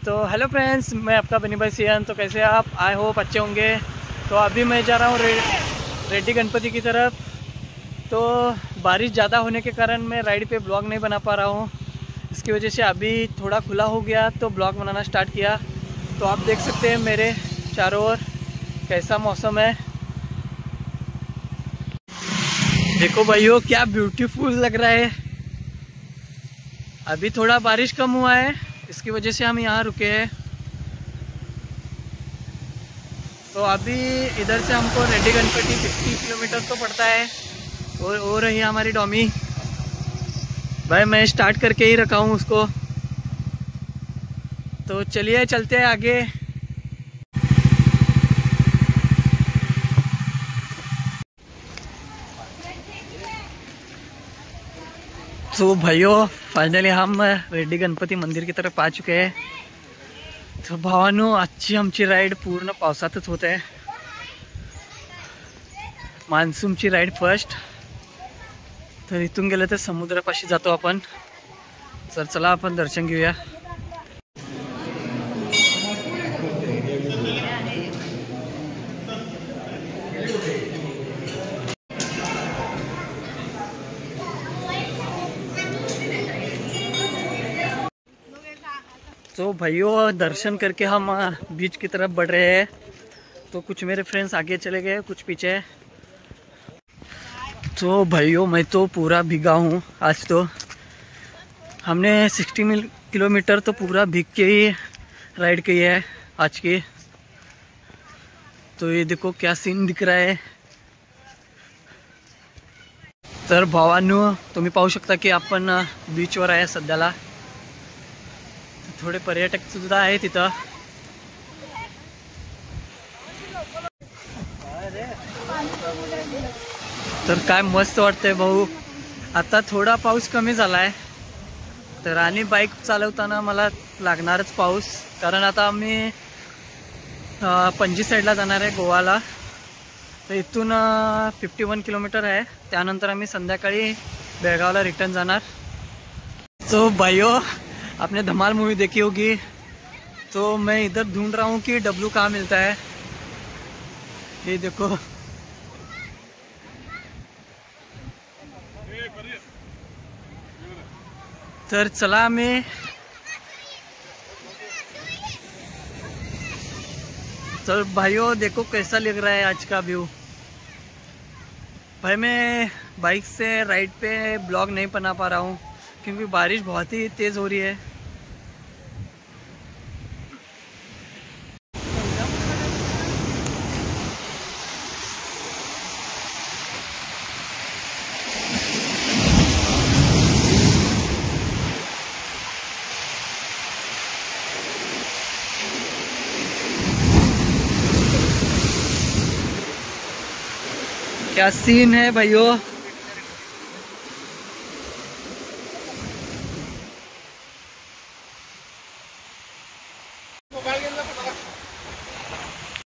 तो hello friends, मैं आपका बनी भाई सियान। तो कैसे आप? आई होप अच्छे होंगे। तो अभी मैं जा रहा हूँ रेड्डी गणपति की तरफ। तो बारिश ज़्यादा होने के कारण मैं राइड पे ब्लॉग नहीं बना पा रहा हूँ। इसकी वजह से अभी थोड़ा खुला हो गया तो ब्लॉग बनाना स्टार्ट किया। तो आप देख सकते हैं मेरे चारों ओर कैसा मौसम है। देखो भाइयों, क्या ब्यूटीफुल लग रहा है। अभी थोड़ा बारिश कम हुआ है, इसकी वजह से हम यहाँ रुके हैं। तो अभी इधर से हमको रेड्डी गणपति 50 किलोमीटर तो पड़ता है। और हो रही है हमारी डॉमी। भाई मैं स्टार्ट करके ही रखा हूँ उसको। तो चलिए चलते हैं आगे। तो भाइयों, फाइनली हम रेड्डी गणपती मंदिर की तरफ आ चुके हैं। तो भावानो, आजची आमची राईड पूर्ण पावसातच होत आहे। मान्सूनची राईड फर्स्ट। तर इथून गेलं तर समुद्रापाशी जातो आपण। तर चला आपण दर्शन घेऊया। तो भाइयों, दर्शन करके हम बीच की तरफ बढ़ रहे हैं। तो कुछ मेरे फ्रेंड्स आगे चले गए, कुछ पीछे। तो भाइयों, मैं तो पूरा भीगा हूँ आज। तो हमने 60 किलोमीटर तो पूरा भीग के ही राइड की है आज की। तो ये देखो क्या सीन दिख रहा है। तर भावांनो, तुम्ही पाहू शकता की आपण बीचवर आहे सध्याला। थोडे पर्यटक सुद्धा आहे तिथं। तर काय मस्त वाटतंय भाऊ। आता थोडा पाऊस कमी झालाय। तर आणि बाईक चालवताना मला लागणारच पाऊस, कारण आता आम्ही पणजी साईडला जाणार आहे गोवाला। तर इथून 51 किलोमीटर आहे। त्यानंतर आम्ही संध्याकाळी बेळगावला रिटर्न जाणार। तो भाइयों, आपने धमाल मूवी देखी होगी। तो मैं इधर ढूंढ रहा हूँ कि डब्लू कहाँ मिलता है। ये देखो, तर चला मैं तो भाइयों देखो कैसा लग रहा है आज का व्यू। भाई मैं बाइक से राइड पे ब्लॉग नहीं बना पा रहा हूँ क्योंकि बारिश बहुत ही तेज़ हो रही है। क्या सीन है भाइयों।